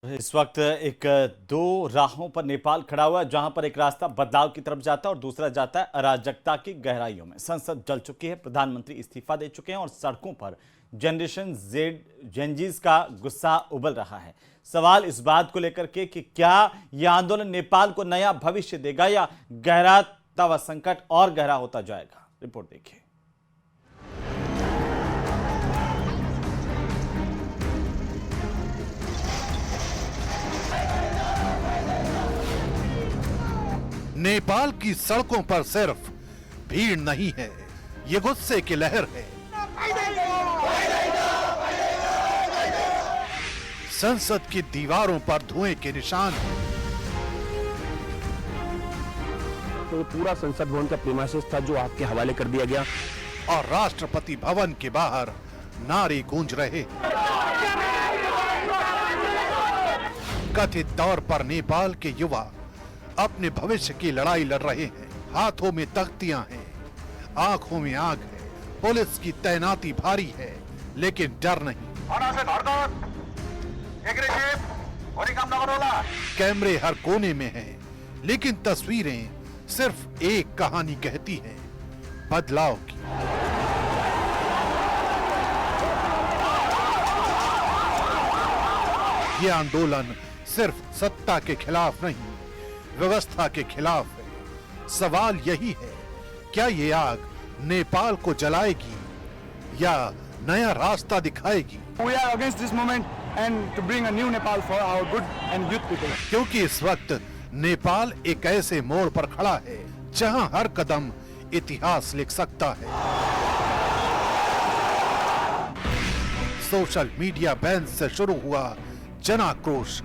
इस वक्त एक दो राहों पर नेपाल खड़ा हुआ है, जहां पर एक रास्ता बदलाव की तरफ जाता है और दूसरा जाता है अराजकता की गहराइयों में। संसद जल चुकी है, प्रधानमंत्री इस्तीफा दे चुके हैं और सड़कों पर जनरेशन जेड जेनजीज का गुस्सा उबल रहा है। सवाल इस बात को लेकर के कि क्या यह आंदोलन नेपाल को नया भविष्य देगा या गहराता हुआ संकट और गहरा होता जाएगा। रिपोर्ट देखिए। नेपाल की सड़कों पर सिर्फ भीड़ नहीं है, ये गुस्से की लहर है। संसद की दीवारों पर धुएं के निशान हैं। तो पूरा संसद भवन का प्रीमाइसेस था जो आपके हवाले कर दिया गया और राष्ट्रपति भवन के बाहर नारे गूंज रहे। कथित तौर पर नेपाल के युवा अपने भविष्य की लड़ाई लड़ रहे हैं। हाथों में तख्तियां हैं, आंखों में आग है, पुलिस की तैनाती भारी है, लेकिन डर नहीं। कैमरे हर कोने में हैं, लेकिन तस्वीरें सिर्फ एक कहानी कहती हैं, बदलाव की। ये आंदोलन सिर्फ सत्ता के खिलाफ नहीं, व्यवस्था के खिलाफ है। सवाल यही है, क्या ये आग नेपाल को जलाएगी या नया रास्ता दिखाएगी? We are against this moment and to bring a new Nepal for our good and youth people. क्योंकि इस वक्त नेपाल एक ऐसे मोड़ पर खड़ा है जहां हर कदम इतिहास लिख सकता है। सोशल मीडिया बैन से शुरू हुआ जन आक्रोश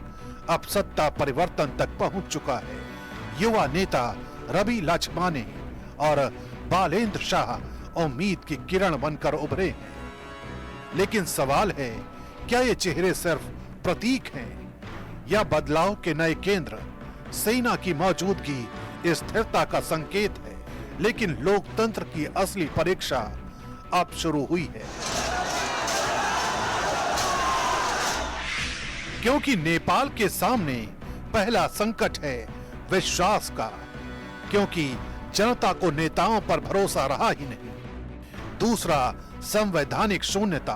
अब सत्ता परिवर्तन तक पहुंच चुका है। युवा नेता रवि लक्ष्मणे और बालेंद्र शाह उम्मीद की किरण बनकर उभरे हैं। लेकिन सवाल है, क्या ये चेहरे सिर्फ प्रतीक हैं या बदलाव के नए केंद्र? सेना की मौजूदगी स्थिरता का संकेत है, लेकिन लोकतंत्र की असली परीक्षा अब शुरू हुई है। क्योंकि नेपाल के सामने पहला संकट है विश्वास का, क्योंकि जनता को नेताओं पर भरोसा रहा ही नहीं। दूसरा, संवैधानिक शून्यता।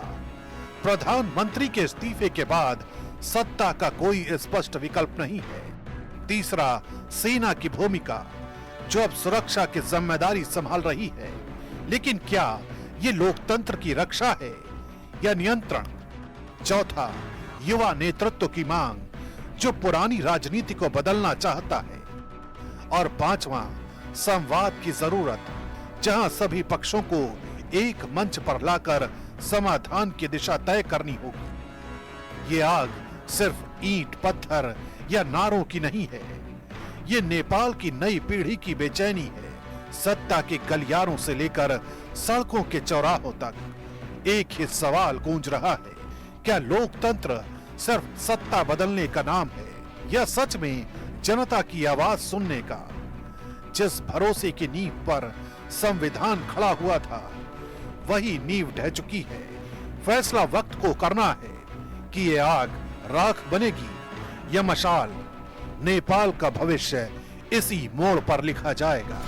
प्रधानमंत्री के इस्तीफे के बाद सत्ता का कोई स्पष्ट विकल्प नहीं है। तीसरा, सेना की भूमिका, जो अब सुरक्षा की जिम्मेदारी संभाल रही है, लेकिन क्या ये लोकतंत्र की रक्षा है या नियंत्रण? चौथा, युवा नेतृत्व की मांग, जो पुरानी राजनीति को बदलना चाहता है। और पांचवा, संवाद की जरूरत, जहां सभी पक्षों को एक मंच पर लाकर समाधान की दिशा तय करनी होगी। ये आग सिर्फ ईंट पत्थर या नारों की नहीं है, ये नेपाल की नई पीढ़ी की बेचैनी है। सत्ता के गलियारों से लेकर सड़कों के चौराहों तक एक ही सवाल गूंज रहा है, क्या लोकतंत्र सिर्फ सत्ता बदलने का नाम है या सच में जनता की आवाज सुनने का? जिस भरोसे की नींव पर संविधान खड़ा हुआ था, वही नींव ढह चुकी है। फैसला वक्त को करना है कि ये आग राख बनेगी या मशाल। नेपाल का भविष्य इसी मोड़ पर लिखा जाएगा।